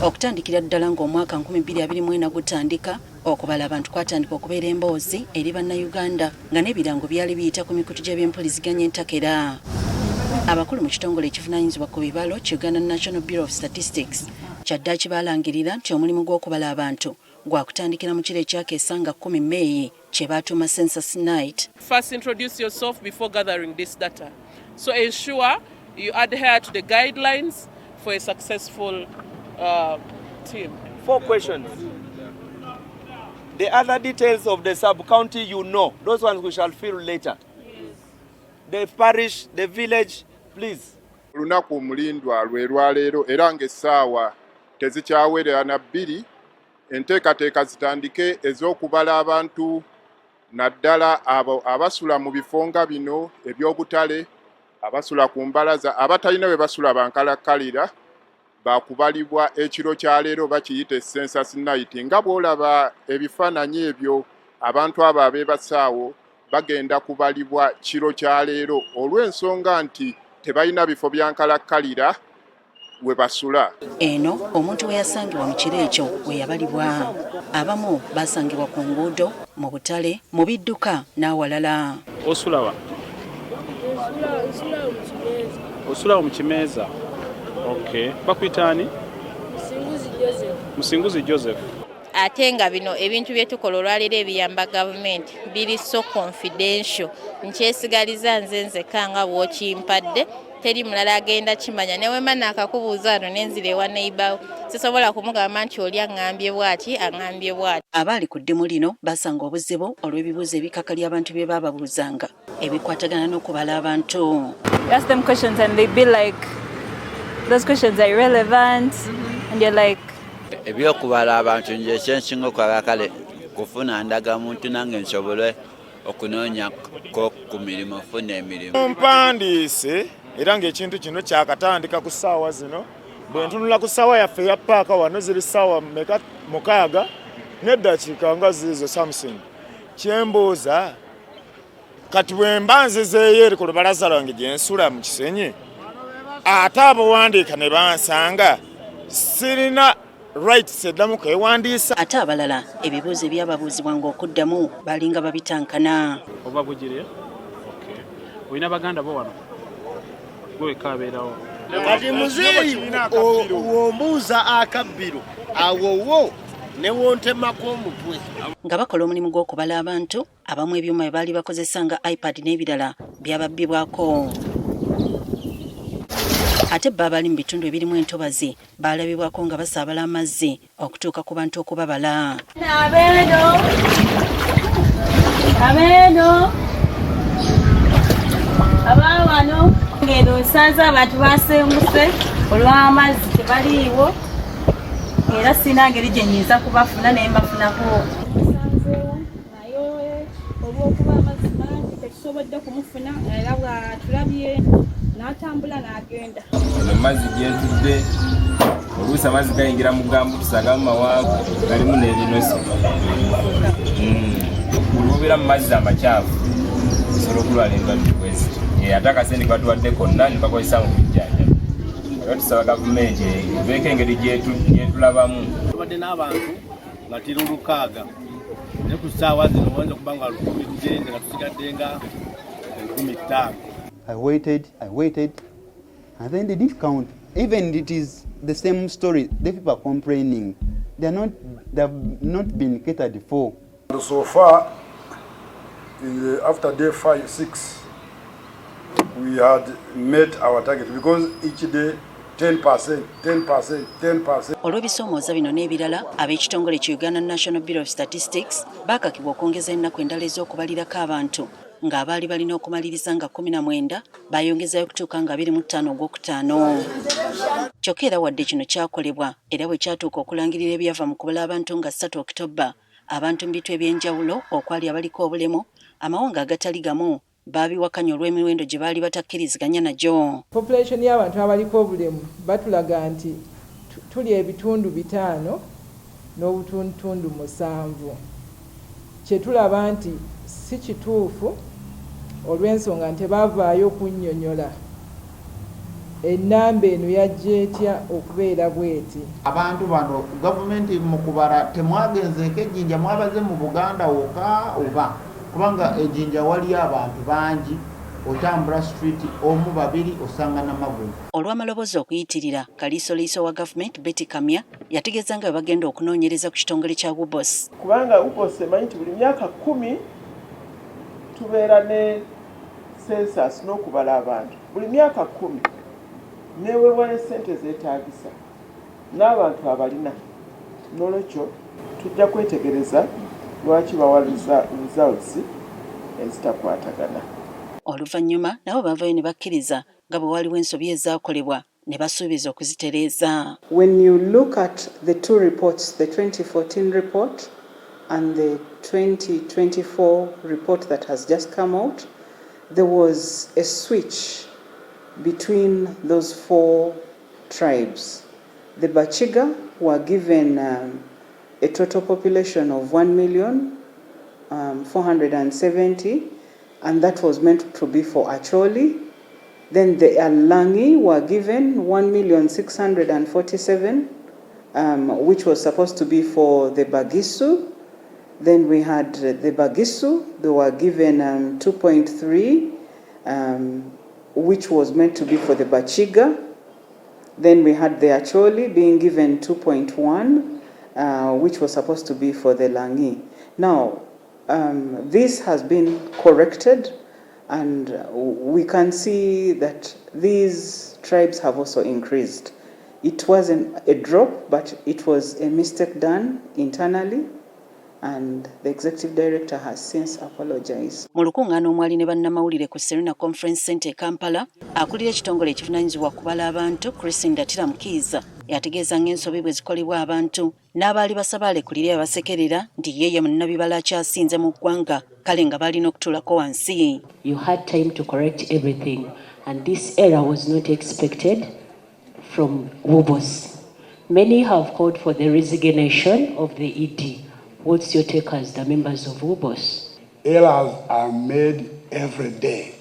Okutandikira ddala ng'omwaka 2024 gutandika, okubala abantu kwatandika okubeera emboozi eri bannayuganda nga n'ebirango byali biyita ku mikutu gy'ebyempuliziganya entakera. Abakulu mu kitongole ekivunaanyizibwa ku bibalo Uganda National Bureau of Statistics kyaddaaki baalangirira nti omulimu gw'okubala abantu gwakutandikira mu kiro ekyakeesa nga 10 May kye baatuuma Census Night. First introduce yourself before gathering this data. So ensure you adhere to the guidelines for a successful team. 4 questions. The other details of the sub-county you know, those ones we shall fill later. The parish, the village, please. Lunaku omulindwa lwaleero era ng'essaawa tezikyawerera na 2 enteekateeka zitandike ez'okubala abantu naddala abo abasula mu bifo nga bino eby'obutale, abasula ku mbalaza, abatalina we basula bankalakkalira bakubalibwa ekiro kya leero bakiyita Census Night. Nga bw'olaba ebifaananyi ebyo abantu abo abeebasaawo bagenda kubalibwa kiro kya leero olw'ensonga nti tebalina bifo byankalakkalira we basula. Eno omuntu we yasangibwa mu kiro ekyo we yabalibwa. Abamu basangibwa ku nguudo, mu butale, mu bidduka n'awalala. Osulawa? Osulawa mu Kimeeza. Okay. Bakuyitaani? Musinguzi Joseph. Ate nga bino ebintu bye tukola olwaleero ebiyamba gavumenti biri so confidential. Nkyesigaliza nze nzekka nga bw'okimpadde, teri mulala agenda kimanya. Ne wema naakakubuuza ano nenzira ewa neighbour, sisobola kumugamba nti oli aŋŋambye bw'ati aŋŋambye bw'ati. Abaali ku ddimu lino basanga obuzibu olw'ebibuuzo ebikakali abantu bye baababuuzanga ebikwatagana n'okubala abantu. You ask them questions and they be like, those questions are irrelevant, and you're like, ebyokubala abantu nje kyensinga okwagala kufuna ndagamuntu nange nsobole okunoonya ko ku mirimu funa emirimu. Mpandiise era ng'ekintu kino kyakatandika ku ssaawa zino. Bwe ntunula ku ssaawa yaffe ya paaka wano ziri ssaawa 6 n'eddakiika nga ziizo something. Kyembuuza kati bwe mba nzizeeyo eri ku lubalaza lwange gye nsula mu Kisenyi, ate abawandiika ne bansanga sirina right seddamu kwewandiisa. Ate abalala ebibuuzo ebyababuuzibwanga okuddamu balinga babitankana. Oba bugirye? Okay. Olina baganda bo wano? Gwe kabeerawo. Kati muzeeyi ombuuza akabbiro awowo ne wontemako omutwe. Nga bakola omulimu gw'okubala abantu, abamu ebyuma bye baali bakozesa nga iPad n'ebirala byababbibwako. Ate babali mu bitundu ebirimu entobazi balabibwako nga basaabala amazzi okutuuka ku bantu okubabala. Abeeno abawano ngendo nsanze abantu basenguse olw'amazzi tebaliiwo era sina ngeri gye nyiza kubafuna naye mbafunako. Naye olw'okuba amazzi mangi tetusobodde kumufuna era bw'atulabye n'atambula n'agenda. Amazzi gyetudde oluusi amazzi gayingira mu gambu tusagamu mawaavu galimu n'ebinosi. Olubeera mu mazzi amakyafu osobola okulwala endwadde bwezi. Ate akasente katuwadde konna ne bakozesa mu kujjanja. Era tusaba gavumenti ebeeko engeri gyetulabamu. Tubadde n'abantu nga tiri 6 ne ku ssaawa zino wayinza okuba nga 10 nga tusigadde nga 15. I waited, and then they didn't count. Even it is the same story. The people are complaining. They have not been catered for. So far, after day 5, 6, we had met our target because each day 10%. Olw'ebisoomooza bino n'ebirala, ab'ekitongole ki Uganda National Bureau of Statistics baakakibwa okwongeza ennaku endala ez'okubalirako abantu. Ng'abaali balina okumaliriza nga 19 bayongezayo okutuuka nga 25 ogw'okutaano. Kyokka era wadde kino kyakolebwa era bwe kyatuuka okulangirira ebyava mu kubala abantu nga 3 Oktoba, abantu mu bitu ebyenjawulo okwali abaliko obulemu, amawanga agatali gamu babiwakanya olw'emiwendo gye baali batakkiriziganya nagyo. Population y'abantu abaliko obulemu batulaga nti tuli ebitundu 5 n'obutundutundu 7. Kyetulaba nti si kituufu olw'ensonga nti bavaayo kunnyonnyola ennamba eno yajja etya okubeera bweti. Abantu bano gavumenti mu kubala temwagenzeeko ejjinja mwabaze mu Buganda wokka oba kubanga ejjinja waliyo abantu bangi otambula street omu babiri osanga n'amagulu. Olw'amaloboozi okuyitirira kaliisoliiso wa gavumenti Betty Kamya yategeeza nga bagenda okunoonyereza ku kitongole kya WBOS. Kubanga WBOS emanyi nti buli myaka 10 tubeera ne census n'okubala abantu. Buli myaka 10 neweebwa ne ssente zeetaagisa n'abantu abalina. N'olwekyo tujja kwetegereza lwaki bawaluza results ezitakwatagana. Oluvanyuma nabo bavayo ne bakkiriza nga bwe waliwo ensobi ezaakolebwa ne basuubiza okuzitereeza. When you look at the two reports, the 2014 report and the 2024 report that has just come out, there was a switch between those four tribes. The Bachiga were given a total population of 1,470,000, and that was meant to be for Acholi. Then the Alangi were given 1,647,000, which was supposed to be for the Bagisu. Then we had the Bagisu, they were given 2.3, which was meant to be for the Bachiga. Then we had the Acholi being given 2.1, which was supposed to be for the Langi. Now, this has been corrected, and we can see that these tribes have also increased. It wasn't a drop, but it was a mistake done internally, and the executive director has since apologized. Mu lukungaana omwali ne bannamawulire ku Serena Conference Center e Kampala, akulira ekitongole ekivunaanyizibwa kubala abantu Christine Mukiiza yategeeza ng'ensobi bwe zikolebwa abantu n'abaali basaba alekulire abasekerera nti yeye munnabibala akyasinze mu ggwanga kale nga balina okutuulako wansi. You had time to correct everything, and this error was not expected from WBOS. Many have called for the resignation of the ED. What's your take as the members of WBOS? Errors are made every day.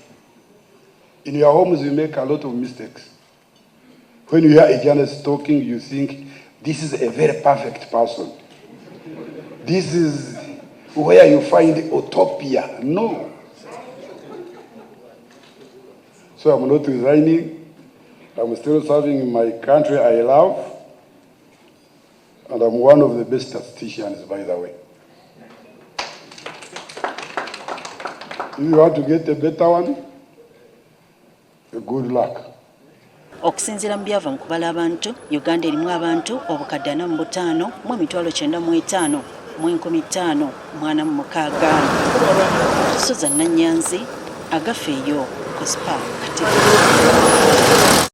In your homes, you make a lot of mistakes. When you hear a journalist talking, you think, this is a very perfect person. This is where you find utopia. No. So I'm not resigning. I'm still serving my country I love. And I'm one of the best statisticians, by the way. If you want to get a better one, good luck. Okusinziira mu byava mu kubala abantu, Uganda erimu abantu obukadde 45 mu emitwalo 95 mu 15,446. Susan Nanyanzi, agafeeyo ku Spa Katukujjukizeeko.